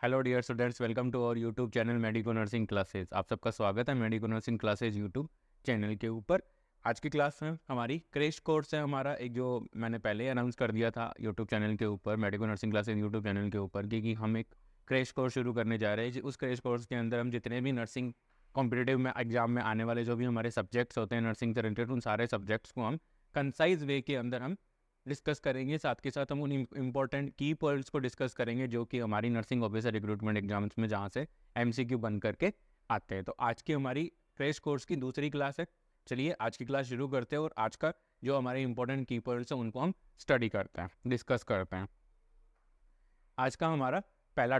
Hello dear students, welcome to our YouTube channel Medico nursing classes. आप सबका स्वागत है Medico nursing classes YouTube channel के ऊपर। आज की क्लास में हमारी क्रैश कोर्स है हमारा, एक जो मैंने पहले अनाउंस कर दिया था यूट्यूब चैनल के ऊपर, medico nursing classes YouTube channel के ऊपर कि हम एक क्रैश कोर्स शुरू करने जा रहे हैं। उस क्रैश कोर्स के अंदर हम जितने भी नर्सिंग कॉम्पिटिटिव में एग्जाम में आने वाले जो भी हमारे सब्जेक्ट्स होते हैं नर्सिंग से रिलेटेड, उन सारे सब्जेक्ट्स को हम कंसाइज वे के अंदर हम डिस्कस करेंगे। साथ के साथ हम उन इम्पोर्टेंट की पॉइंट्स को डिस्कस करेंगे जो कि हमारी नर्सिंग ऑफिसर रिक्रूटमेंट एग्जाम्स में जहाँ से एमसीक्यू बन करके आते हैं। तो आज की हमारी क्रैश कोर्स की दूसरी क्लास है। चलिए आज की क्लास शुरू करते हैं और आज का जो हमारे इंपॉर्टेंट की पॉइंट्स हैं उनको हम स्टडी करते हैं, डिस्कस करते हैं। आज का हमारा पहला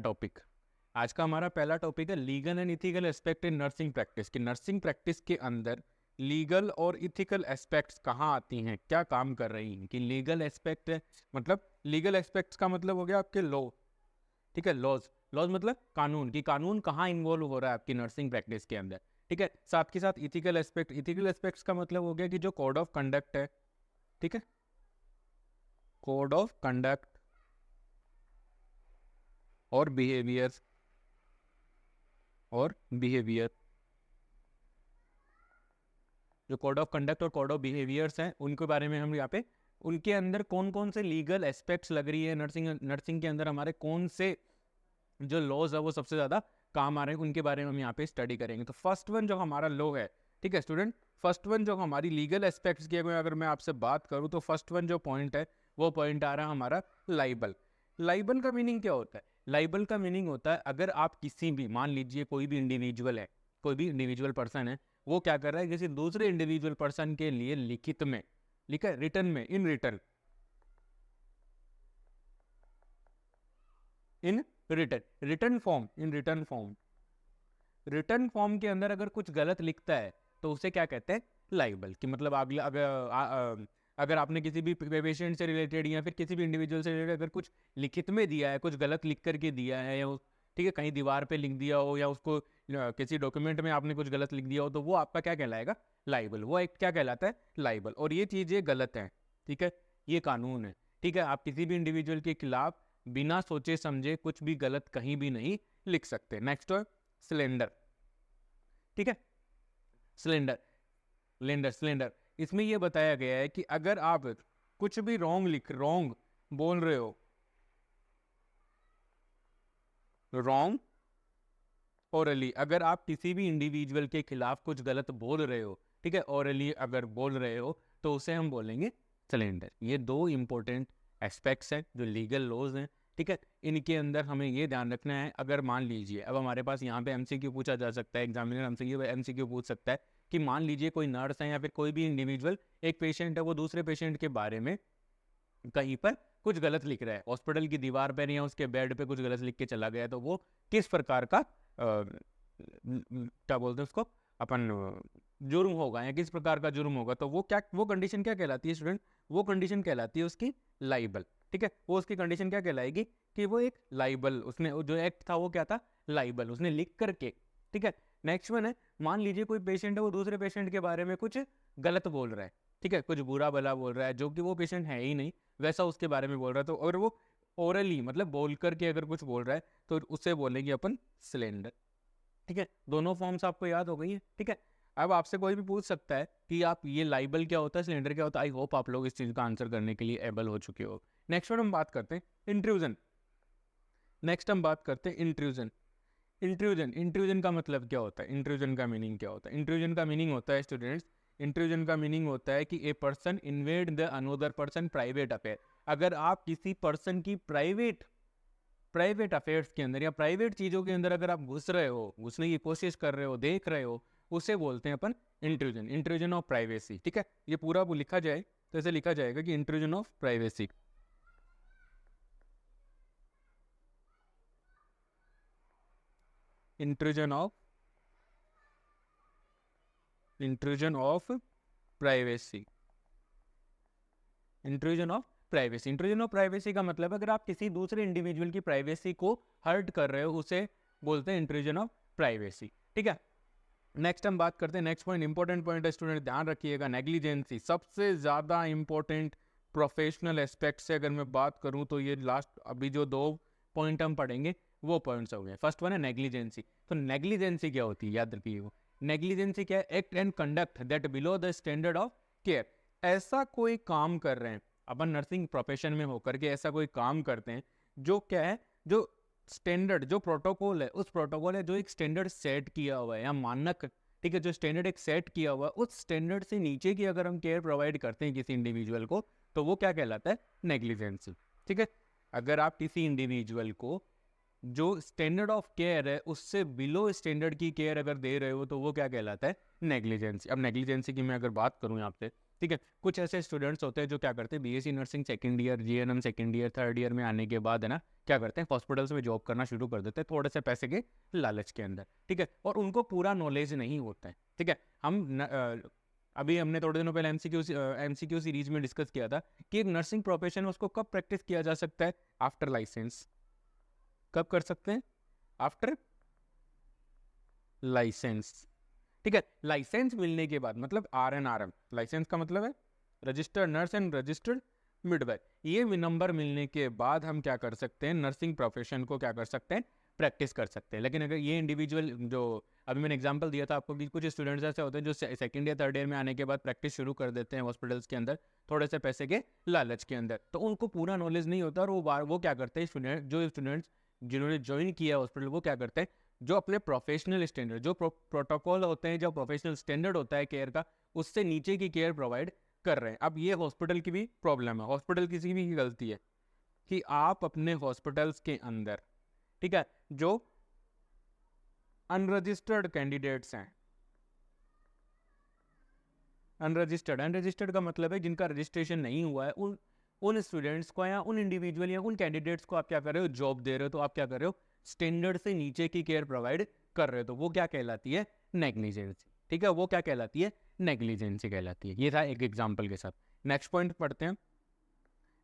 टॉपिक है legal and ethical aspect in nursing practice. कि नर्सिंग प्रैक्टिस के अंदर लीगल और इथिकल एस्पेक्ट्स कहाँ आती हैं, क्या काम कर रही हैं। कि लीगल एस्पेक्ट है, मतलब लीगल एस्पेक्ट्स का मतलब हो गया आपके लॉ, ठीक है। लॉज मतलब कानून, कि कानून कहाँ इन्वॉल्व हो रहा है आपकी नर्सिंग प्रैक्टिस के अंदर, ठीक है। साथ के साथ इथिकल एस्पेक्ट्स का मतलब हो गया कि जो कोड ऑफ कंडक्ट है, ठीक है, कोड ऑफ कंडक्ट और बिहेवियर जो कोड ऑफ कंडक्ट और कोड ऑफ बिहेवियर्स हैं उनके बारे में हम यहाँ पे, उनके अंदर कौन कौन से लीगल एस्पेक्ट्स लग रही है, नर्सिंग के अंदर हमारे कौन से जो लॉज है वो सबसे ज़्यादा काम आ रहे हैं, उनके बारे में हम यहाँ पे स्टडी करेंगे। तो फर्स्ट वन जो हमारा लॉ है, ठीक है स्टूडेंट, फर्स्ट वन जो हमारी लीगल एस्पेक्ट्स की अगर मैं आपसे बात करूँ तो फर्स्ट वन जो पॉइंट है वो पॉइंट आ रहा है हमारा लाइबल। लाइबल का मीनिंग क्या होता है? लाइबल का मीनिंग होता है अगर आप किसी भी, मान लीजिए कोई भी इंडिविजुअल पर्सन है, वो क्या कर रहा है, किसी दूसरे इंडिविजुअल पर्सन के लिए लिखित में, लिखा है रिटर्न में, इन रिटर्न फॉर्म के अंदर अगर कुछ गलत लिखता है तो उसे क्या कहते हैं? लाइबल। कि मतलब अगर आपने किसी भी पेशेंट से रिलेटेड या फिर किसी भी इंडिविजुअल से रिलेटेड अगर कुछ लिखित में दिया है, कुछ गलत लिख करके दिया है, या ठीक है कहीं दीवार पे लिख दिया हो, या उसको किसी डॉक्यूमेंट में आपने कुछ गलत लिख दिया हो, तो वो आपका क्या कहलाएगा? लाइबल। वो एक क्या कहलाता है? लाइबल। और ये चीज़ें गलत हैं, ठीक है, ये कानून है, ठीक है। आप किसी भी इंडिविजुअल के खिलाफ बिना सोचे समझे कुछ भी गलत कहीं भी नहीं लिख सकते। नेक्स्ट है सिलेंडर, ठीक है। सिलेंडर इसमें यह बताया गया है कि अगर आप कुछ भी रॉन्ग बोल रहे हो, रॉन्ग ओरली, अगर आप किसी भी इंडिविजुअल के खिलाफ कुछ गलत बोल रहे हो, ठीक है, ओरली अगर बोल रहे हो तो उसे हम बोलेंगे सिलेंडर। ये दो इंपॉर्टेंट एस्पेक्ट्स हैं जो लीगल लॉज हैं, ठीक है। इनके अंदर हमें ये ध्यान रखना है। अगर मान लीजिए अब हमारे पास यहाँ पे एमसीक्यू पूछा जा सकता है, एग्जामिनर हमसे ये एमसीक्यू पूछ सकता है कि मान लीजिए कोई नर्स है या फिर कोई भी इंडिविजुअल, एक पेशेंट है, वो दूसरे पेशेंट के बारे में कहीं पर कुछ गलत लिख रहा है, हॉस्पिटल की दीवार पर या उसके बेड पे कुछ गलत लिख के चला गया, तो वो किस प्रकार का क्या बोलते हैं उसको अपन, जुर्म होगा, या किस प्रकार का जुर्म होगा। तो वो कंडीशन क्या कहलाती है स्टूडेंट? वो कंडीशन कहलाती है उसकी लाइबल, ठीक है। वो उसकी कंडीशन क्या कहलाएगी? कि वो एक लाइबल, उसने जो एक्ट था वो क्या था? लाइबल, उसने लिख करके, ठीक है। नेक्स्ट वन है, मान लीजिए कोई पेशेंट है, वो दूसरे पेशेंट के बारे में कुछ गलत बोल रहा है, ठीक है, कुछ बुरा भला बोल रहा है, जो कि वो पेशेंट है ही नहीं, वैसा उसके बारे में बोल रहा है। तो अगर वो ओरली मतलब बोल करके अगर कुछ बोल रहा है तो उससे बोलेंगे अपन सिलेंडर, ठीक है। दोनों फॉर्म्स आपको याद हो गई है, ठीक है। अब आपसे कोई भी पूछ सकता है कि आप ये लाइबल क्या होता है, सिलेंडर क्या होता है। आई होप आप लोग इस चीज़ का आंसर करने के लिए एबल हो चुके हो। नेक्स्ट हम बात करते हैं इंट्रूजन। इंट्रूजन का मतलब क्या होता है? इंट्रूजन का मीनिंग क्या होता है? इंट्रूजन का मीनिंग होता है स्टूडेंट्स, इंट्रूजन का मीनिंग होता है कि a person invade the another person private affair. अगर आप किसी पर्सन की प्राइवेट अफेयर्स के अंदर या प्राइवेट चीज़ों के अंदर अगर आप घुसने की कोशिश कर रहे हो, देख रहे हो, उसे बोलते हैं अपन इंट्रूजन ऑफ प्राइवेसी, ठीक है। ये पूरा वो लिखा जाए तो ऐसे लिखा जाएगा कि intrusion of privacy, intrusion of privacy, intrusion of privacy का मतलब अगर आप किसी दूसरे इंडिविजुअल की प्राइवेसी को हर्ट कर रहे हो उसे बोलते हैं इंट्रूजन ऑफ प्राइवेसी, ठीक है। नेक्स्ट हम बात करते हैं, नेक्स्ट पॉइंट इंपॉर्टेंट पॉइंट है स्टूडेंट, ध्यान रखिएगा, नेग्लिजेंसी। सबसे ज़्यादा इंपॉर्टेंट प्रोफेशनल एस्पेक्ट से अगर मैं बात करूं तो ये लास्ट अभी जो दो पॉइंट हम पढ़ेंगे वो पॉइंट्स हो गए। फर्स्ट वन है नेग्लिजेंसी। तो नेग्लिजेंसी क्या होती है, याद रखिए। वो नेग्लिजेंसी क्या है, act and conduct that below the standard of care. ऐसा कोई काम कर रहे हैं अपन नर्सिंग प्रोफेशन में होकर के, ऐसा कोई काम करते हैं जो क्या है, जो स्टैंडर्ड, जो प्रोटोकॉल है, उस प्रोटोकॉल है जो एक स्टैंडर्ड सेट किया हुआ है या मानक, ठीक है, जो स्टैंडर्ड एक सेट किया हुआ है, उस स्टैंडर्ड से नीचे की अगर हम केयर प्रोवाइड करते हैं किसी इंडिविजुअल को, तो वो क्या कहलाता है, नेग्लिजेंसी। ठीक है, अगर आप किसी इंडिविजुअल को जो स्टैंडर्ड ऑफ केयर है उससे बिलो स्टैंडर्ड की केयर अगर दे रहे हो, तो वो क्या कहलाता है, नेग्लिजेंसी। अब नेग्लिजेंसी की मैं अगर बात करूं यहाँ पे, ठीक है, कुछ ऐसे स्टूडेंट्स होते हैं जो क्या करते हैं, BSc nursing second year, GNM second year, third year में आने के बाद है ना, क्या करते हैं, हॉस्पिटल्स में जॉब करना शुरू कर देते हैं थोड़े से पैसे के लालच के अंदर। ठीक है, और उनको पूरा नॉलेज नहीं होता है। ठीक है, अभी हमने थोड़े दिनों पहले एमसीक्यू सीरीज में डिस्कस किया था कि एक नर्सिंग प्रोफेशन उसको कब प्रैक्टिस किया जा सकता है, आफ्टर लाइसेंस। कब कर सकते हैं, आफ्टर लाइसेंस। ठीक है, लाइसेंस मिलने के बाद, मतलब RNRM, लाइसेंस का मतलब है registered nurse and registered midwife. ये नंबर मिलने के बाद हम क्या कर सकते हैं, नर्सिंग प्रोफेशन को क्या कर सकते हैं, प्रैक्टिस कर सकते हैं। लेकिन अगर ये इंडिविजुअल, जो अभी मैंने एग्जांपल दिया था आपको कि कुछ स्टूडेंट्स ऐसे होते हैं जो सेकंड या थर्ड ईयर में आने के बाद प्रैक्टिस शुरू कर देते हैं हॉस्पिटल्स के अंदर थोड़े से पैसे के लालच के अंदर, तो उनको पूरा नॉलेज नहीं होता, और वो क्या करते हैं, स्टूडेंट्स जिन्होंने ज्वाइन किया हॉस्पिटल, वो क्या करते हैं, जो अपने प्रोफेशनल स्टैंडर्ड, जो प्रोटोकॉल होते हैं, जो प्रोफेशनल स्टैंडर्ड होता है केयर का, उससे नीचे की केयर प्रोवाइड कर रहे हैं। अब ये हॉस्पिटल की भी प्रॉब्लम है, हॉस्पिटल किसी भी की गलती है कि आप अपने हॉस्पिटल्स के अंदर, ठीक है, जो अनरजिस्टर्ड कैंडिडेट्स हैं, अनरजिस्टर्ड का मतलब है जिनका रजिस्ट्रेशन नहीं हुआ है, उन स्टूडेंट्स को या उन इंडिविजुअल या उन कैंडिडेट्स को आप क्या कर रहे हो, जॉब दे रहे हो, तो आप क्या कर रहे हो, स्टैंडर्ड से नीचे की केयर प्रोवाइड कर रहे हो, तो वो क्या कहलाती है, नेग्लिजेंसी। ठीक है, वो क्या कहलाती है, नेग्लिजेंसी कहलाती है। ये था एक एग्जांपल के साथ। नेक्स्ट पॉइंट पढ़ते हैं।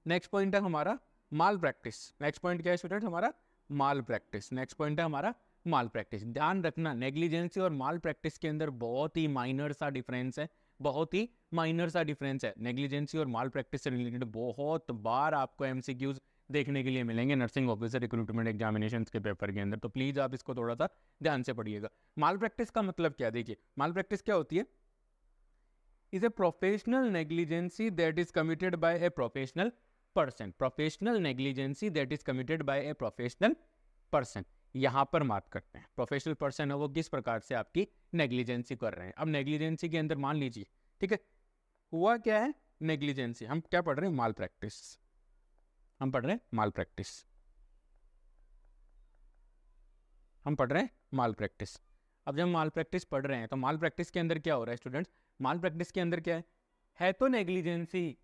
नेक्स्ट पॉइंट है हमारा माल प्रैक्टिस। नेक्स्ट पॉइंट क्या है स्टूडेंट, हमारा माल प्रैक्टिस। नेक्स्ट पॉइंट है हमारा माल प्रैक्टिस। ध्यान रखना, नेग्लिजेंसी और माल प्रैक्टिस के अंदर बहुत ही माइनर सा डिफरेंस है, बहुत ही माइनर सा डिफरेंस है। नेग्लिजेंसी और माल प्रैक्टिस से रिलेटेड बहुत बार आपको एमसीक्यूज देखने के लिए मिलेंगे नर्सिंग ऑफिसर रिक्रूटमेंट एग्जामिनेशन के पेपर के अंदर, तो प्लीज आप इसको थोड़ा सा ध्यान से पढ़िएगा। माल प्रैक्टिस का मतलब क्या, देखिए माल प्रैक्टिस क्या होती है, is a professional negligence that is committed by a professional person. Professional negligence that is committed by a professional person, यहाँ पर मार्क करते हैं। प्रोफेशनल पर्सन है वो किस प्रकार से आपकी नेग्लिजेंसी कर रहे हैं। अब नेग्लिजेंसी के अंदर मान लीजिए, ठीक है, हुआ क्या है, नेग्लिजेंसी, हम क्या पढ़ रहे हैं, माल प्रैक्टिस, हम पढ़ रहे हैं माल प्रैक्टिस, हम पढ़ रहे हैं माल प्रैक्टिस। अब जब माल प्रैक्टिस पढ़ रहे हैं, तो माल प्रैक्टिस के अंदर क्या हो रहा है स्टूडेंट्स, माल प्रैक्टिस के अंदर क्या है तो नेग्लिजेंसी।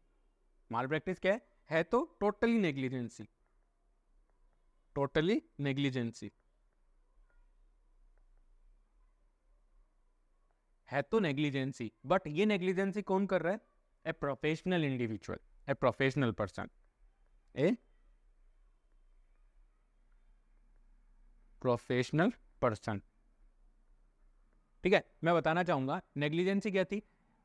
माल प्रैक्टिस क्या है तो टोटली नेग्लिजेंसी, टोटली नेग्लिजेंसी है, तो नेग्लिजेंसी, बट ये नेग्लिजेंसी कौन कर रहा है, a professional individual, a professional person, a professional person. ठीक है, मैं बताना चाहूंगा नेग्लिजेंसी क्या थी,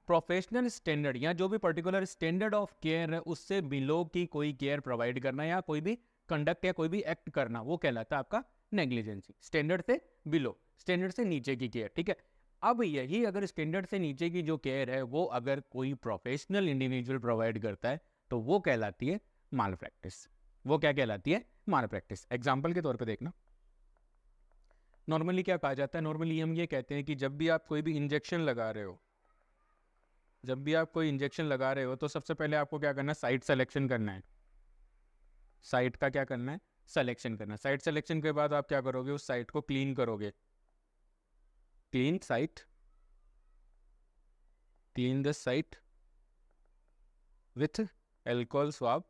प्रोफेशनल स्टैंडर्ड या जो भी पर्टिकुलर स्टैंडर्ड ऑफ केयर है उससे बिलो की कोई केयर प्रोवाइड करना या कोई भी कंडक्ट या कोई भी एक्ट करना, वो कहलाता है आपका नेग्लिजेंसी। स्टैंडर्ड से बिलो, स्टैंडर्ड से नीचे की केयर। ठीक है, अब यही अगर स्टैंडर्ड से नीचे की जो केयर है वो अगर कोई प्रोफेशनल इंडिविजुअल प्रोवाइड करता है, तो वो कहलाती है माल प्रैक्टिस। वो क्या कहलाती है, माल प्रैक्टिस। एग्जाम्पल के तौर पर देखना, नॉर्मली क्या कहा जाता है, नॉर्मली हम ये कहते हैं कि जब भी आप कोई भी इंजेक्शन लगा रहे हो, जब भी आप कोई इंजेक्शन लगा रहे हो, तो सबसे पहले आपको क्या करना है, साइट सिलेक्शन करना है। साइट का क्या करना है, सिलेक्शन करना है। साइट सिलेक्शन के बाद आप क्या करोगे, उस साइट को क्लीन करोगे, clean site, clean the site with alcohol swab.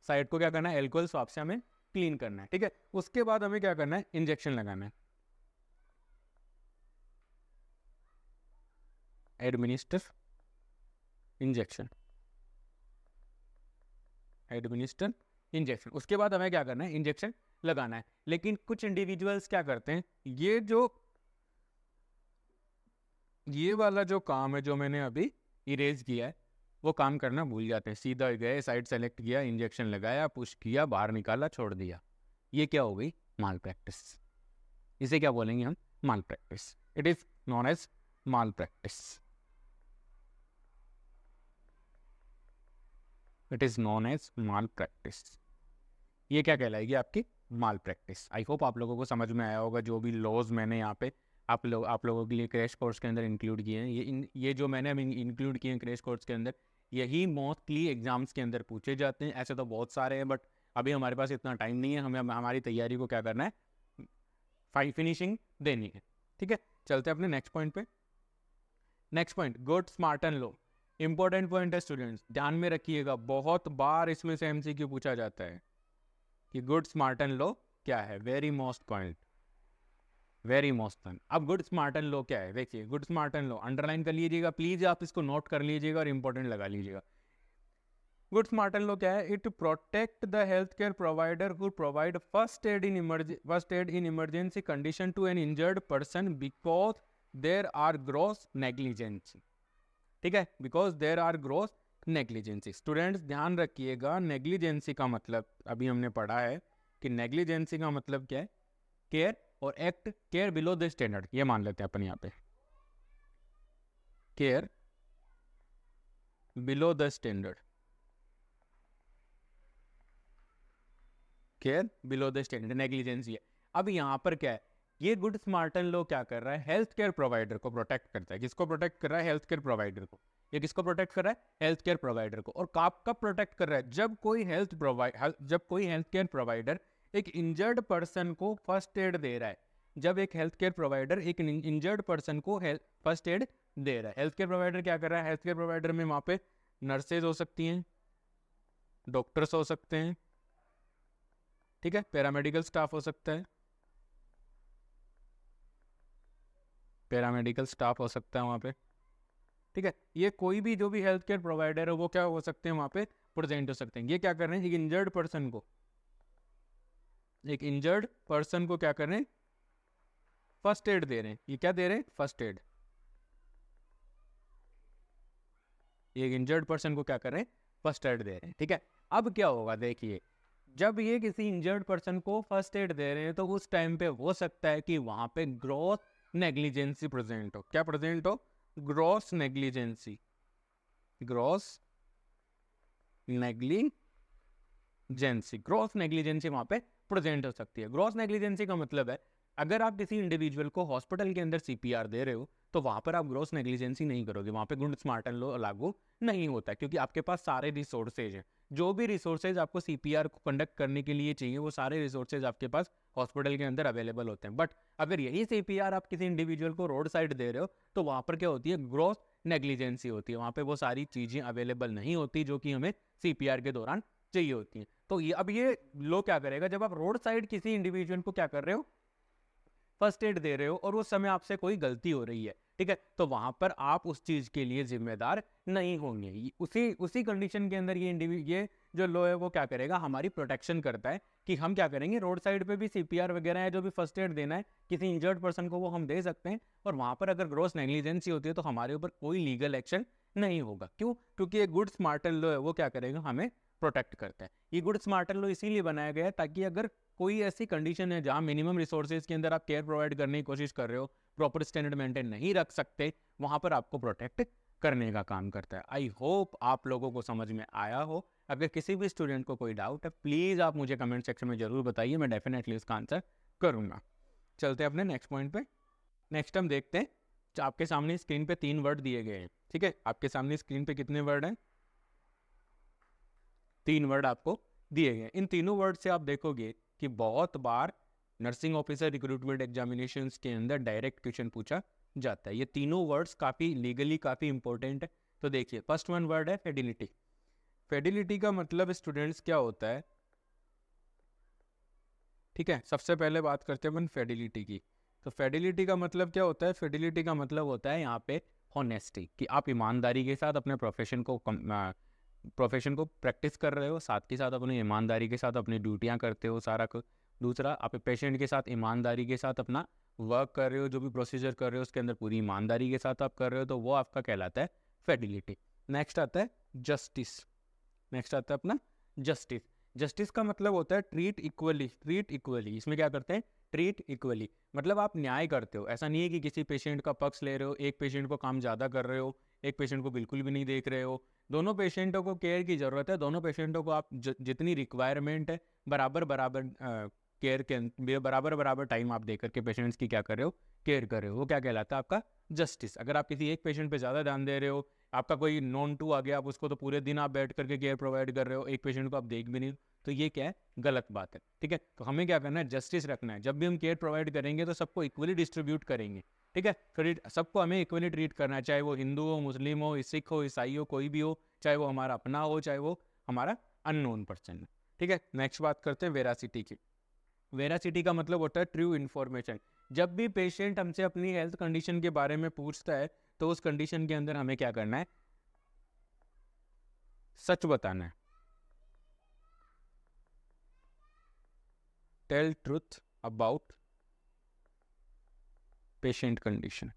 Site को क्या करना है, एल्कोहल स्वाब से हमें क्लीन करना है। ठीक है, उसके बाद हमें क्या करना है, इंजेक्शन लगाना है, एडमिनिस्टर इंजेक्शन, एडमिनिस्टर इंजेक्शन। उसके बाद हमें क्या करना है, इंजेक्शन लगाना है। लेकिन कुछ इंडिविजुअल्स क्या करते हैं, ये वाला जो काम है जो मैंने अभी इरेज किया है, वो काम करना भूल जाते हैं, सीधा गए, साइट सेलेक्ट किया, इंजेक्शन लगाया, पुश किया, बाहर निकाला, छोड़ दिया। ये क्या हो गई? Malpractice. इसे क्या बोलेंगे हम? Malpractice. It is known as malpractice. It is known as malpractice. ये क्या कहलाएगी? आपकी माल प्रैक्टिस। आई होप आप लोगों को समझ में आया होगा जो भी लॉज मैंने यहाँ पे आप लोगों के लिए क्रैश कोर्स के अंदर इंक्लूड किए हैं। ये जो मैंने अभी इंक्लूड किए हैं क्रैश कोर्स के अंदर, यही मोस्टली एग्जाम्स के अंदर पूछे जाते हैं। ऐसे तो बहुत सारे हैं, बट अभी हमारे पास इतना टाइम नहीं है, हमें हमारी तैयारी को क्या करना है, फिनिशिंग देनी है। ठीक है, चलते हैं अपने नेक्स्ट पॉइंट पे। Next point, good smart and low. Important point है स्टूडेंट्स, ध्यान में रखिएगा, बहुत बार इसमें से एमसीक्यू पूछा जाता है कि गुड स्मार्ट एंड लो क्या है। Very most point, very most point. अब गुड स्मार्ट एंड लो क्या है? देखिए, good smart and low underline कर लीजिएगा प्लीज, आप इसको नोट कर लीजिएगा और इंपॉर्टेंट लगा लीजिएगा। गुड स्मार्ट एंड लो क्या है? It protect the health care provider who provide first aid in emergency condition to an injured person because there are gross negligence. ठीक है, because there are gross negligence. Students ध्यान रखिएगा, negligence का मतलब अभी हमने पढ़ा है कि नेग्लिजेंसी का मतलब क्या है? केयर, और act care below the standard, ये मान लेते हैं अपन यहाँ पे, care below the standard, care below the standard negligence है। अब यहाँ पर क्या है? ये गुड स्मार्ट एंड लो क्या कर रहा है? हेल्थ केयर प्रोवाइडर को प्रोटेक्ट करता है। किसको प्रोटेक्ट कर रहा है? हेल्थ केयर प्रोवाइडर को। ये किसको प्रोटेक्ट कर रहा है? हेल्थ केयर प्रोवाइडर को। और कब प्रोटेक्ट कर रहा है? जब कोई हेल्थ केयर प्रोवाइडर एक इंजर्ड पर्सन को फर्स्ट एड दे रहा है। जब एक हेल्थ केयर प्रोवाइडर एक इंजर्ड पर्सन को फर्स्ट एड दे रहा है। हेल्थ केयर प्रोवाइडर क्या कर रहा है? हेल्थ केयर प्रोवाइडर में वहाँ पे नर्सेज हो सकती हैं, डॉक्टर्स हो सकते हैं, ठीक है, पैरामेडिकल स्टाफ हो सकता है, पैरामेडिकल स्टाफ हो सकता है वहाँ पे। ठीक है, ये कोई भी जो भी हेल्थ केयर प्रोवाइडर है वो क्या हो सकते हैं? वहाँ पे प्रेजेंट हो सकते हैं। ये क्या कर रहे हैं? एक इंजर्ड पर्सन को क्या कर रहे हैं? फर्स्ट एड दे रहे हैं। ये क्या दे रहे हैं? First aid. एक इंजर्ड पर्सन को क्या कर रहे हैं? फर्स्ट एड दे रहे हैं। ठीक है, अब क्या होगा? देखिए, जब ये किसी इंजर्ड पर्सन को फर्स्ट एड दे रहे हैं तो उस टाइम पे हो सकता है कि वहां पे ग्रॉस नेग्लिजेंसी प्रेजेंट हो। क्या प्रेजेंट हो? Gross negligence. ग्रॉस नेग्लिजेंसी वहां पे प्रेजेंट हो सकती है। ग्रॉस नेग्लिजेंसी का मतलब है, अगर आप किसी इंडिविजुअल को हॉस्पिटल के अंदर सीपीआर दे रहे हो तो वहां पर आप ग्रॉस नेग्लिजेंसी नहीं करोगे, वहां पे गुड स्मार्ट एंड लो लागू नहीं होता है, क्योंकि आपके पास सारे रिसोर्सेज हैं। जो भी रिसोर्सेज आपको सीपीआर को कंडक्ट करने के लिए चाहिए वो सारे रिसोर्सेज आपके पास हॉस्पिटल के अंदर अवेलेबल होते हैं। बट अगर यही सीपीआर आप किसी इंडिविजुअल को रोड साइड दे रहे हो तो वहां पर क्या होती है? ग्रॉस नेग्लिजेंसी होती है। वहां पे वो सारी चीजें अवेलेबल नहीं होती जो कि हमें सीपीआर के दौरान चाहिए होती हैं। तो ये लो क्या करेगा? जब आप रोड साइड किसी इंडिविजुअल को क्या कर रहे हो? फर्स्ट एड दे रहे हो और उस समय आपसे कोई गलती हो रही है, ठीक है, तो वहां पर आप उस चीज के लिए जिम्मेदार नहीं होंगे। उसी कंडीशन के अंदर ये जो लो है वो क्या करेगा? हमारी प्रोटेक्शन करता है कि हम क्या करेंगे? रोड साइड पे भी सीपीआर वगैरह है, जो भी फर्स्ट एड देना है किसी इंजर्ड पर्सन को, वो हम दे सकते हैं। और वहां पर अगर ग्रॉस नेग्लिजेंसी होती है तो हमारे ऊपर कोई लीगल एक्शन नहीं होगा। क्यों? क्योंकि ये गुड स्मार्ट एंड लो है वो क्या करेगा? हमें प्रोटेक्ट करता है। ये गुड स्मार्ट एंड लो इसीलिए बनाया गया है ताकि अगर कोई ऐसी कंडीशन है जहां मिनिमम रिसोर्सेज के अंदर आप केयर प्रोवाइड करने की कोशिश कर रहे हो, प्रॉपर स्टैंडर्ड मेंटेन नहीं रख सकते, वहां पर आपको प्रोटेक्ट करने का काम करता है। आई होप आप लोगों को समझ में आया हो। अगर किसी भी स्टूडेंट को कोई डाउट है प्लीज़ आप मुझे कमेंट सेक्शन में ज़रूर बताइए, मैं डेफिनेटली उसका आंसर करूँगा। चलते हैं अपने नेक्स्ट पॉइंट पे। नेक्स्ट हम देखते हैं, आपके सामने स्क्रीन पे 3 वर्ड दिए गए हैं, ठीक है, आपके सामने स्क्रीन पे कितने वर्ड हैं? 3 वर्ड आपको दिए गए। इन तीनों वर्ड से आप देखोगे कि बहुत बार नर्सिंग ऑफिसर रिक्रूटमेंट एग्जामिनेशंस के अंदर डायरेक्ट क्वेश्चन पूछा जाता है। ये तीनों वर्ड्स काफ़ी लीगली काफ़ी इंपॉर्टेंट है। तो देखिए, फर्स्ट वन वर्ड है फेडिलिटी। फेडिलिटी का मतलब स्टूडेंट्स क्या होता है? ठीक है, सबसे पहले बात करते हैं अपन फेडिलिटी की। तो फेडिलिटी का मतलब क्या होता है? फेडिलिटी का मतलब होता है यहाँ पे हॉनेस्टी, कि आप ईमानदारी के साथ अपने प्रोफेशन को प्रैक्टिस कर रहे हो, साथ के साथ अपनी ईमानदारी के साथ अपनी ड्यूटियाँ करते हो सारा कुछ। दूसरा, आप पेशेंट के साथ ईमानदारी के साथ अपना वर्क कर रहे हो, जो भी प्रोसीजर कर रहे हो उसके अंदर पूरी ईमानदारी के साथ आप कर रहे हो, तो वो आपका कहलाता है फेडिलिटी। नेक्स्ट आता है जस्टिस। नेक्स्ट आता है अपना जस्टिस। जस्टिस का मतलब होता है ट्रीट इक्वली, ट्रीट इक्वली। इसमें क्या करते हैं, ट्रीट इक्वली, मतलब आप न्याय करते हो। ऐसा नहीं है कि किसी पेशेंट का पक्ष ले रहे हो, एक पेशेंट को काम ज़्यादा कर रहे हो, एक पेशेंट को बिल्कुल भी नहीं देख रहे हो। दोनों पेशेंटों को केयर की ज़रूरत है, दोनों पेशेंटों को आप जितनी रिक्वायरमेंट है बराबर बराबर केयर के बराबर बराबर टाइम आप दे करके पेशेंट्स की क्या कर रहे हो, केयर कर रहे हो। वो क्या कहलाता है आपका जस्टिस। अगर आप किसी एक पेशेंट पे ज़्यादा ध्यान दे रहे हो, आपका कोई नॉन टू आ गया, आप उसको तो पूरे दिन आप बैठ करके केयर प्रोवाइड कर रहे हो, एक पेशेंट को आप देख भी नहीं, तो ये क्या है, गलत बात है। ठीक है, तो हमें क्या करना है, जस्टिस रखना है। जब भी हम केयर प्रोवाइड करेंगे तो सबको इक्वली डिस्ट्रीब्यूट करेंगे। ठीक है, सबको हमें इक्वली ट्रीट करना है, चाहे वो हिंदू हो, मुस्लिम हो, सिख हो, ईसाई हो, कोई भी हो, चाहे वो हमारा अपना हो, चाहे वो हमारा अननोन पर्सन है। ठीक है, नेक्स्ट बात करते हैं वेरासिटी की। वेरासिटी का मतलब होता है ट्रू इन्फॉर्मेशन। जब भी पेशेंट हमसे अपनी हेल्थ कंडीशन के बारे में पूछता है तो उस कंडीशन के अंदर हमें क्या करना है, सच बताना है। Tell truth about patient condition.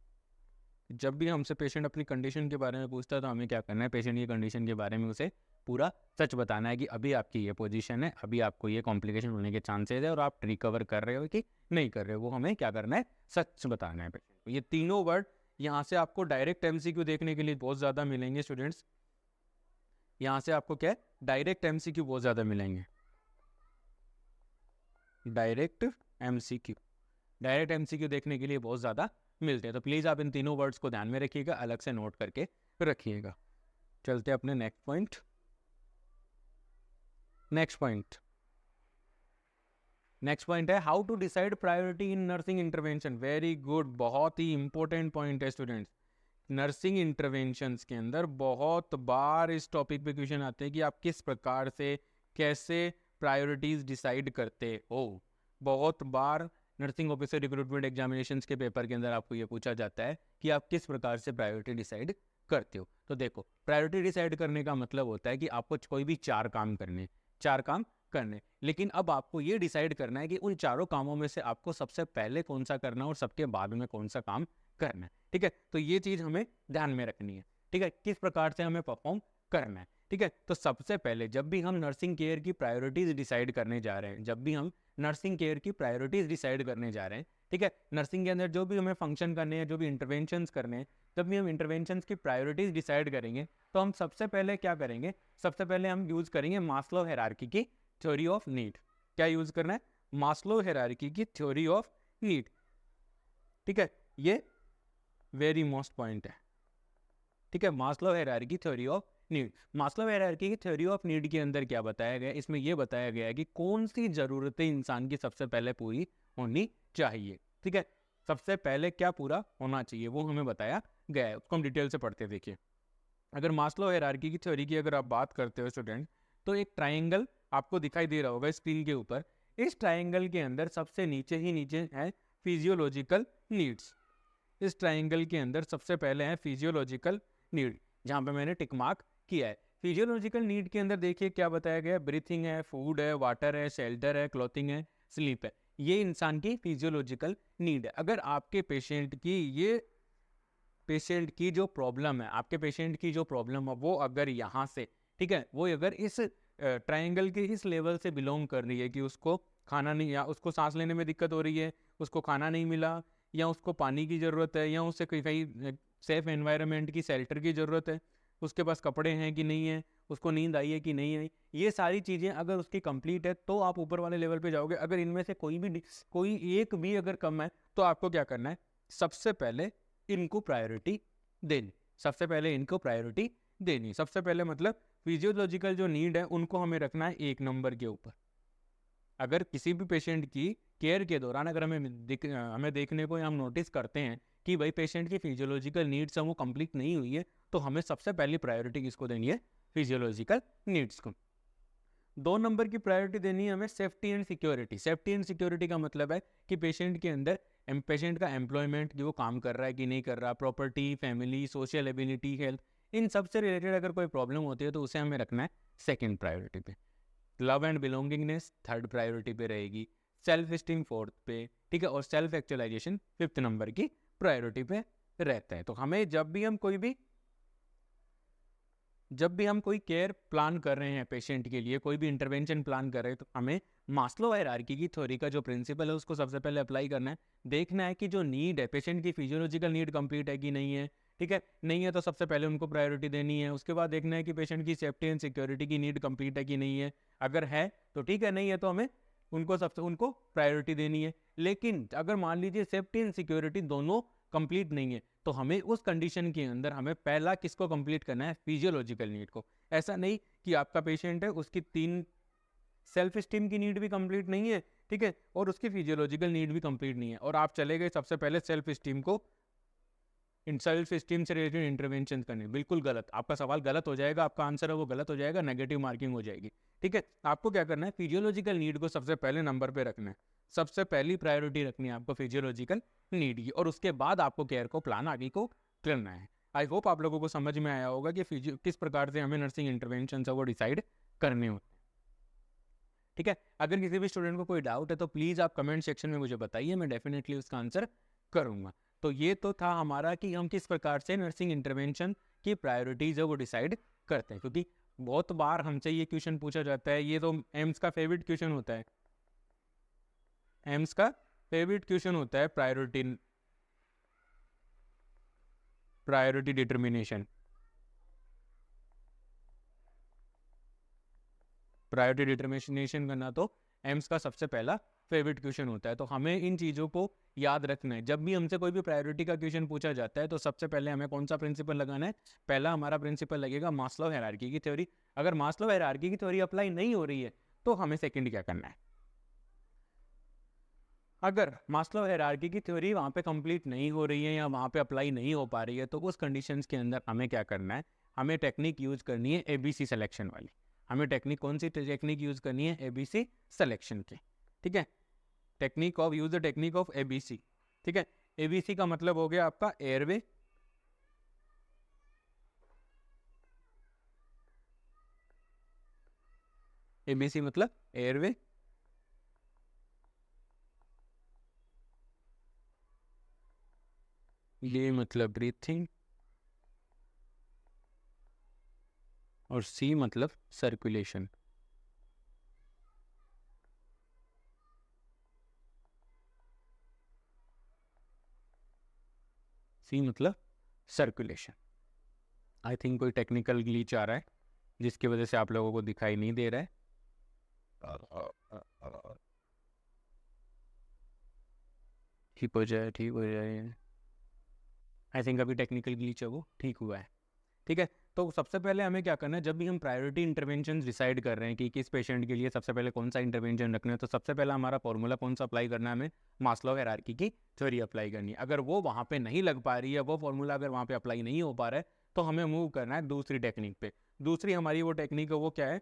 जब भी हमसे पेशेंट अपनी कंडीशन के बारे में पूछता है तो हमें क्या करना है, पेशेंट की कंडीशन के बारे में उसे पूरा सच बताना है कि अभी आपकी ये पोजीशन है, अभी आपको ये कॉम्प्लिकेशन होने के चांसेस है और आप रिकवर कर रहे हो कि नहीं कर रहे हो, वो हमें क्या करना है, सच बताना है पेशेंट को। ये तीनों वर्ड यहाँ से आपको डायरेक्ट एमसीक्यू देखने के लिए बहुत ज़्यादा मिलेंगे स्टूडेंट्स। यहाँ से आपको क्या है, डायरेक्ट एमसीक्यू बहुत ज़्यादा मिलेंगे। डायरेक्ट एमसीक्यू, डायरेक्ट एमसीक्यू देखने के लिए बहुत ज़्यादा मिलते हैं। तो प्लीज़ आप इन तीनों वर्ड्स को ध्यान में रखिएगा, अलग से नोट करके रखिएगा। चलते अपने नेक्स्ट पॉइंट। नेक्स्ट पॉइंट है how to decide priority in nursing intervention. Very good, बहुत ही इंपॉर्टेंट पॉइंट है स्टूडेंट्स। नर्सिंग इंटरवेंशंस के अंदर बहुत बार इस टॉपिक पे क्वेश्चन आते हैं कि आप किस प्रकार से, कैसे प्रायोरिटीज डिसाइड करते हो। बहुत बार नर्सिंग ऑफिसर रिक्रूटमेंट एग्जामिनेशंस के पेपर के अंदर आपको ये पूछा जाता है कि आप किस प्रकार से प्रायोरिटी डिसाइड करते हो। तो देखो, प्रायोरिटी डिसाइड करने का मतलब होता है कि आपको कोई भी 4 काम करने, 4 काम करने, लेकिन अब आपको ये डिसाइड करना है कि उन चारों कामों में से आपको सबसे पहले कौन सा करना है और सबके बाद में कौन सा काम करना है। ठीक है, तो ये चीज़ हमें ध्यान में रखनी है। ठीक है, किस प्रकार से हमें परफॉर्म करना है। ठीक है, तो सबसे पहले जब भी हम नर्सिंग केयर की प्रायोरिटीज डिसाइड करने जा रहे हैं, जब भी हम नर्सिंग केयर की प्रायोरिटीज डिसाइड करने जा रहे हैं, ठीक है, नर्सिंग के अंदर जो भी हमें फंक्शन करने हैं, जो भी इंटरवेंशंस करने हैं, जब भी हम इंटरवेंशंस की प्रायोरिटीज डिसाइड करेंगे तो हम सबसे पहले क्या करेंगे, सबसे पहले हम यूज़ करेंगे मास्लो हायरार्की की थ्योरी ऑफ नीड। क्या यूज़ करना है, मास्लो हायरार्की की थ्योरी ऑफ नीड। ठीक है, ये वेरी मोस्ट पॉइंट है। ठीक है, Maslow hierarchy theory of need. Maslow hierarchy की थ्योरी ऑफ नीड के अंदर क्या बताया गया, इसमें यह बताया गया है कि कौन सी ज़रूरतें इंसान की सबसे पहले पूरी होनी चाहिए। ठीक है, सबसे पहले क्या पूरा होना चाहिए वो हमें बताया गया है, उसको हम डिटेल से पढ़ते देखिए। अगर मास्लो हायरार्की की थ्योरी की अगर आप बात करते हो स्टूडेंट, तो एक ट्राइंगल आपको दिखाई दे रहा होगा स्क्रीन के ऊपर। इस ट्राइंगल के अंदर सबसे नीचे ही नीचे है फिजियोलॉजिकल नीड्स। इस ट्राइंगल के अंदर सबसे पहले है फिजियोलॉजिकल नीड, जहाँ पे मैंने टिक मार्क किया है। फिजियोलॉजिकल नीड के अंदर देखिए क्या बताया गया है, ब्रीथिंग है, फूड है, वाटर है, शेल्टर है, क्लॉथिंग है, स्लीप है। ये इंसान की फिजियोलॉजिकल नीड है। अगर आपके पेशेंट की ये पेशेंट की जो प्रॉब्लम है, आपके पेशेंट की जो प्रॉब्लम है वो अगर यहाँ से, ठीक है, वो अगर इस ट्राइंगल के इस लेवल से बिलोंग कर रही है कि उसको खाना नहीं, या उसको सांस लेने में दिक्कत हो रही है, उसको खाना नहीं मिला, या उसको पानी की ज़रूरत है, या उससे कहीं सेफ एनवायरनमेंट की, शेल्टर की ज़रूरत है, उसके पास कपड़े हैं कि नहीं है, उसको नींद आई है कि नहीं आई, ये सारी चीज़ें अगर उसकी कंप्लीट है तो आप ऊपर वाले लेवल पे जाओगे। अगर इनमें से कोई एक भी अगर कम है तो आपको क्या करना है, सबसे पहले इनको प्रायोरिटी देनी। सबसे पहले इनको प्रायोरिटी देनी, सबसे पहले मतलब फिजियोलॉजिकल जो नीड है उनको हमें रखना है 1 नंबर के ऊपर। अगर किसी भी पेशेंट की केयर के दौरान अगर हमें देखने को या हम नोटिस करते हैं कि भाई पेशेंट की फिजियोलॉजिकल नीड्स हैं वो कंप्लीट नहीं हुई है, तो हमें सबसे पहली प्रायोरिटी किसको देनी है, फिजियोलॉजिकल नीड्स को। 2 नंबर की प्रायोरिटी देनी है हमें safety and security. Safety and security का मतलब है कि पेशेंट के अंदर पेशेंट का एम्प्लॉयमेंट, जो काम कर रहा है कि नहीं कर रहा, property, family, social ability, health, इन सब से रिलेटेड अगर कोई प्रॉब्लम होती है तो उसे हमें रखना है सेकेंड प्रायोरिटी पे। Love and belongingness third priority पे रहेगी, सेल्फ स्टीम फोर्थ पे, ठीक है, और सेल्फ एक्चुअलाइजेशन 5th नंबर की प्रायोरिटी पे रहता है। तो हमें जब भी हम कोई भी जब भी हम कोई केयर प्लान कर रहे हैं पेशेंट के लिए, कोई भी इंटरवेंशन प्लान कर रहे हैं, तो हमें मास्लो हायरार्की की थ्योरी का जो प्रिंसिपल है उसको सबसे पहले अप्लाई करना है। देखना है कि जो नीड है पेशेंट की, फिजियोलॉजिकल नीड कंप्लीट है कि नहीं है। ठीक है, नहीं है तो सबसे पहले उनको प्रायोरिटी देनी है। उसके बाद देखना है कि पेशेंट की सेफ्टी एंड सिक्योरिटी की नीड कंप्लीट है कि नहीं है। अगर है तो ठीक है, नहीं है तो हमें उनको प्रायोरिटी देनी है। लेकिन अगर मान लीजिए सेफ्टी एंड सिक्योरिटी दोनों कंप्लीट नहीं है, तो हमें उस कंडीशन के अंदर हमें पहला किसको कंप्लीट करना है? फिजियोलॉजिकल नीड को। ऐसा नहीं कि आपका पेशेंट है, उसकी 3 सेल्फ स्टीम की नीड भी कंप्लीट नहीं है, ठीक है, और उसकी फिजियोलॉजिकल नीड भी कंप्लीट नहीं है, और आप चले गए सबसे पहले सेल्फ स्टीम को, सेल्फ स्टीम से रिलेटेड इंटरवेंशन करने। बिल्कुल गलत, आपका सवाल गलत हो जाएगा, आपका आंसर है वो गलत हो जाएगा, नेगेटिव मार्किंग हो जाएगी। ठीक है, आपको क्या करना है? फिजियोलॉजिकल नीड को सबसे पहले नंबर पे रखना है। सबसे पहली प्रायोरिटी रखनी है आपको फिजियोलॉजिकल नीड की, और उसके बाद आपको केयर को प्लान आगे को करना है। आई होप आप लोगों को समझ में आया होगा कि किस प्रकार से हमें नर्सिंग इंटरवेंशन है वो डिसाइड करने होते हैं। ठीक है, अगर किसी भी स्टूडेंट को कोई डाउट है तो प्लीज़ आप कमेंट सेक्शन में मुझे बताइए, मैं डेफिनेटली उसका आंसर करूँगा। तो ये तो था हमारा कि हम किस प्रकार से नर्सिंग इंटरवेंशन की प्रायोरिटीज़ है वो डिसाइड करते हैं, क्योंकि बहुत बार हमसे ये क्वेश्चन पूछा जाता है। ये तो एम्स का फेवरेट क्वेश्चन होता है, एम्स का फेवरेट क्वेश्चन होता है प्रायोरिटी डिटर्मिनेशन। प्रायोरिटी डिटर्मिनेशन करना तो एम्स का सबसे पहला फेवरेट क्वेश्चन होता है। तो हमें इन चीज़ों को याद रखना है। जब भी हमसे कोई भी प्रायोरिटी का क्वेश्चन पूछा जाता है तो सबसे पहले हमें कौन सा प्रिंसिपल लगाना है? पहला हमारा प्रिंसिपल लगेगा मास्लो हायरार्की की थ्योरी। अगर मास्लो हायरार्की की थ्योरी अप्लाई नहीं हो रही है तो हमें सेकंड क्या करना है? अगर मास्लो हायरार्की की थ्योरी वहाँ पे कंप्लीट नहीं हो रही है या वहाँ पे अप्लाई नहीं हो पा रही है, तो उस कंडीशंस के अंदर हमें क्या करना है? हमें टेक्निक यूज करनी है एबीसी सिलेक्शन वाली। हमें टेक्निक, कौन सी टेक्निक यूज करनी है? एबीसी सिलेक्शन की। ठीक है, use the technique of ABC. ठीक है, एबीसी का मतलब हो गया आपका एयरवे, एबीसी मतलब एयरवे, ये मतलब ब्रीथिंग, और सी मतलब सर्कुलेशन। सी मतलब सर्कुलेशन। आई थिंक कोई टेक्निकल ग्लिच आ रहा है जिसकी वजह से आप लोगों को दिखाई नहीं दे रहा है। ठीक हो जाए, ठीक हो जाए। आई थिंक अभी टेक्निकल ग्लिच है वो ठीक हुआ है। ठीक है, तो सबसे पहले हमें क्या करना है? जब भी हम प्रायोरिटी इंटरवेंशन डिसाइड कर रहे हैं कि किस पेशेंट के लिए सबसे पहले कौन सा इंटरवेंशन रखना है, तो सबसे पहला हमारा फॉर्मूला कौन सा अप्लाई करना है? हमें मास्लो हायरार्की की थ्योरी अप्लाई करनी है। अगर वो वहाँ पे नहीं लग पा रही है, वो फॉर्मूला अगर वहाँ पे अप्लाई नहीं हो पा रहा है, तो हमें मूव करना है दूसरी टेक्निक पे। दूसरी हमारी वो टेक्निक है, वो क्या है?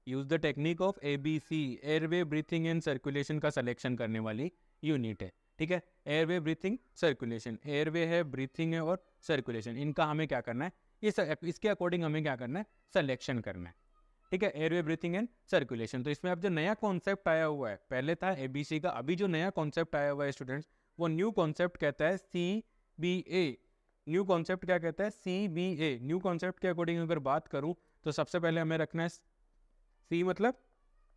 Use the technique of ABC, airway breathing and circulation का सिलेक्शन करने वाली यूनिट है। ठीक है, एयरवे ब्रीथिंग सर्कुलेशन, एयरवे है, ब्रीथिंग है और सर्कुलेशन, इनका हमें क्या करना है? इसके अकॉर्डिंग हमें क्या करना है? सिलेक्शन करना है। ठीक है, एयरवे ब्रीथिंग एंड सर्कुलेशन। तो इसमें अब जो नया कॉन्सेप्ट आया हुआ है, पहले था एबीसी का, अभी जो नया कॉन्सेप्ट आया हुआ है स्टूडेंट्स, वो न्यू कॉन्सेप्ट कहता है CBA। न्यू कॉन्सेप्ट क्या कहता है? CBA। न्यू कॉन्सेप्ट के अकॉर्डिंग अगर बात करूं तो सबसे पहले हमें रखना है सी मतलब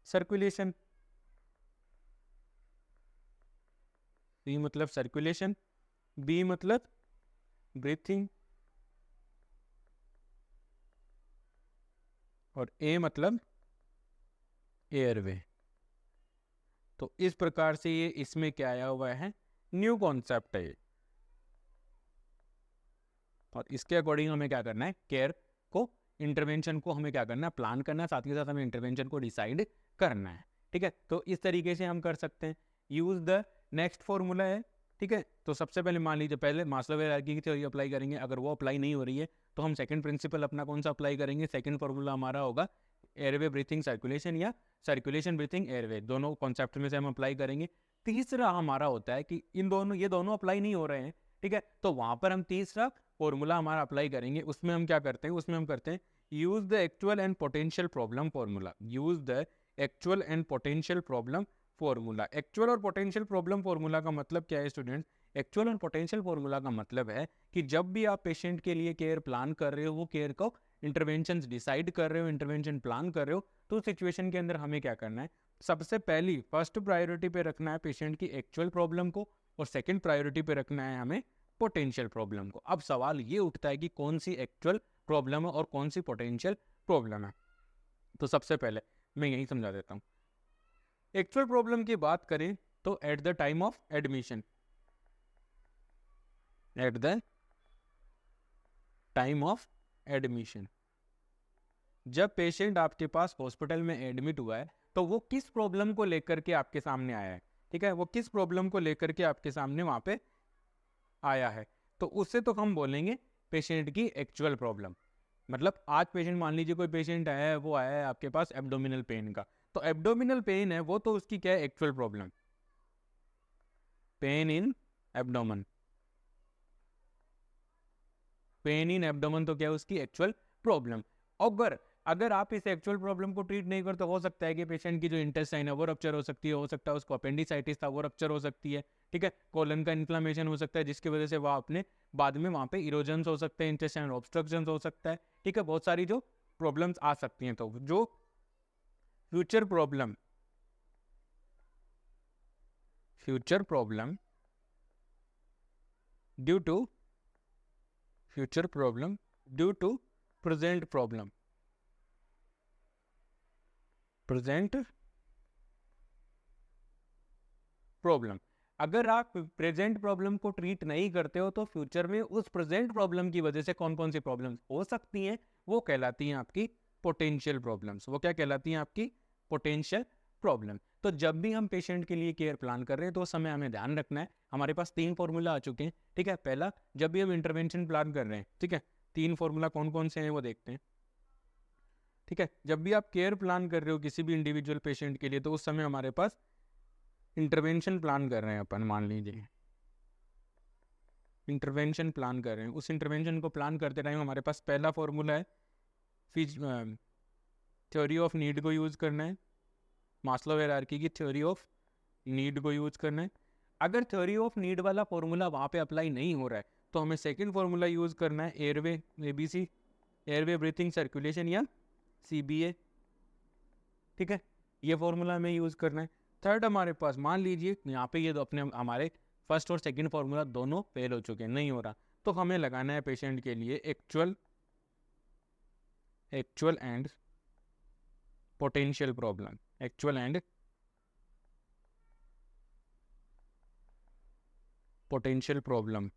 सर्कुलेशन, सी मतलब सर्कुलेशन, बी मतलब ब्रीथिंग, और ए मतलब एयरवे। तो इस प्रकार से ये इसमें क्या आया हुआ है? न्यू कॉन्सेप्ट है। और इसके अकॉर्डिंग हमें क्या करना है? केयर को, इंटरवेंशन को हमें क्या करना है? प्लान करना है, साथ ही साथ हमें इंटरवेंशन को डिसाइड करना है। ठीक है, तो इस तरीके से हम कर सकते हैं। यूज द नेक्स्ट फॉर्मूला है। ठीक है, तो सबसे पहले मान लीजिए पहले मास्लो हायरार्की की थ्योरी अप्लाई करेंगे। अगर वो अप्लाई नहीं हो रही है तो हम सेकंड प्रिंसिपल अपना कौन सा अप्लाई करेंगे? सेकंड फॉर्मूला हमारा होगा एयरवे ब्रीथिंग सर्कुलेशन, या सर्कुलेशन ब्रीथिंग एयरवे, दोनों कॉन्सेप्ट में से हम अप्लाई करेंगे। तीसरा हमारा होता है कि ये दोनों अप्लाई नहीं हो रहे हैं। ठीक है, तो वहां पर हम तीसरा फॉर्मूला हमारा अप्लाई करेंगे। उसमें हम क्या करते हैं? उसमें हम करते हैं use the actual and potential problem formula. Use the actual and potential problem formula. Actual और पोटेंशियल प्रॉब्लम फॉर्मूला का मतलब क्या है स्टूडेंट्स? एक्चुअल और पोटेंशियल फॉर्मूला का मतलब है कि जब भी आप पेशेंट के लिए केयर प्लान कर रहे हो, वो केयर को इंटरवेंशन डिसाइड कर रहे हो, इंटरवेंशन प्लान कर रहे हो, तो उस सिचुएशन के अंदर हमें क्या करना है, सबसे पहली फर्स्ट प्रायोरिटी पे रखना है पेशेंट की एक्चुअल प्रॉब्लम को, और सेकंड प्रायोरिटी पे रखना है हमें पोटेंशियल प्रॉब्लम को। अब सवाल ये उठता है कि कौन सी एक्चुअल प्रॉब्लम है और कौन सी पोटेंशियल प्रॉब्लम है। तो सबसे पहले मैं यही समझा देता हूँ। एक्चुअल प्रॉब्लम की बात करें तो at the time of admission, at the time of admission, जब पेशेंट आपके पास हॉस्पिटल में एडमिट हुआ है तो वो किस प्रॉब्लम को लेकर के आपके सामने आया है, ठीक है, वो किस प्रॉब्लम को लेकर के आपके सामने वहां पे आया है, तो उससे तो हम बोलेंगे पेशेंट की एक्चुअल प्रॉब्लम। मतलब आज पेशेंट, मान लीजिए कोई पेशेंट आया है, वो आया है आपके पास एब्डोमिनल पेन का, तो एब्डोमिनल पेन है वो, तो उसकी क्या है actual problem, pain in abdomen, pain in abdomen, तो क्या है उसकी एक्चुअल प्रॉब्लम। अगर अगर आप इस एक्चुअल प्रॉब्लम को ट्रीट नहीं करते, हो सकता है कि पेशेंट की जो इंटेस्टाइन है वो रप्चर हो सकती है, हो सकता है उसको अपेंडिसाइटिस था वो रप्चर हो सकती है, ठीक है, कोलन का इन्फ्लामेशन हो सकता है जिसकी वजह से वह अपने बाद में वहाँ पे इरोजन्स हो सकते हैं, इंटेस्टाइनल ऑब्स्ट्रक्शंस हो सकता है, ठीक है, बहुत सारी जो प्रॉब्लम्स आ सकती हैं। तो जो future problem due to future problem due to present problem, present problem, अगर आप प्रेजेंट प्रॉब्लम को ट्रीट नहीं करते हो तो फ्यूचर में उस प्रेजेंट प्रॉब्लम की वजह से कौन कौन सी प्रॉब्लम्स हो सकती हैं, वो कहलाती हैं आपकी पोटेंशियल प्रॉब्लम्स। वो क्या कहलाती हैं आपकी पोटेंशियल प्रॉब्लम। तो जब भी हम पेशेंट के लिए केयर प्लान कर रहे हैं तो उस समय हमें ध्यान रखना है, हमारे पास 3 फॉर्मूला आ चुके हैं, ठीक है। पहला, जब भी हम इंटरवेंशन प्लान कर रहे हैं, ठीक है, 3 फॉर्मूला कौन कौन से हैं वो देखते हैं, ठीक है। जब भी आप केयर प्लान कर रहे हो किसी भी इंडिविजुअल पेशेंट के लिए, तो उस समय हमारे पास इंटरवेंशन प्लान कर रहे हैं अपन, मान लीजिए इंटरवेंशन प्लान कर रहे हैं, उस इंटरवेंशन को प्लान करते टाइम हमारे पास पहला फॉर्मूला है थ्योरी ऑफ नीड को यूज़ करना है, मास्लो हायरार्की की थ्योरी ऑफ नीड को यूज़ करना है। अगर थ्योरी ऑफ नीड वाला फॉर्मूला वहाँ पे अप्लाई नहीं हो रहा है तो हमें सेकंड फॉर्मूला यूज़ करना है, airway ABC, airway breathing circulation या CBA, ठीक है, ये फॉर्मूला हमें यूज़ करना है। थर्ड, हमारे पास मान लीजिए यहाँ पे ये अपने हमारे फर्स्ट और सेकंड फॉर्मूला दोनों फेल हो चुके हैं, नहीं हो रहा, तो हमें लगाना है पेशेंट के लिए actual and potential problem, actual and potential problem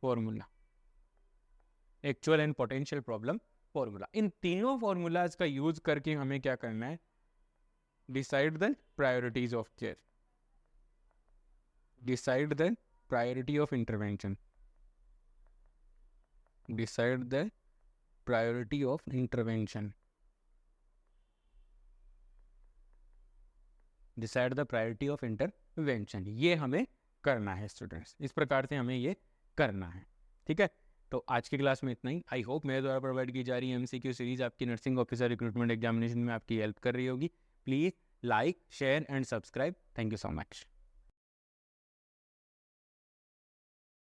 formula, actual and potential problem formula. इन तीनों फॉर्मूलाज का यूज करके हमें क्या करना है, decide the priorities of care, decide the priority of intervention, decide the priority of intervention, decide the priority of intervention, ये हमें करना है स्टूडेंट्स, इस प्रकार से हमें ये करना है, ठीक है। तो आज की क्लास में इतना ही। आई होप मेरे द्वारा प्रोवाइड की जा रही MCQ सीरीज आपकी नर्सिंग ऑफिसर रिक्रूटमेंट एग्जामिनेशन में आपकी हेल्प कर रही होगी। Please like, share and subscribe. Thank you so much.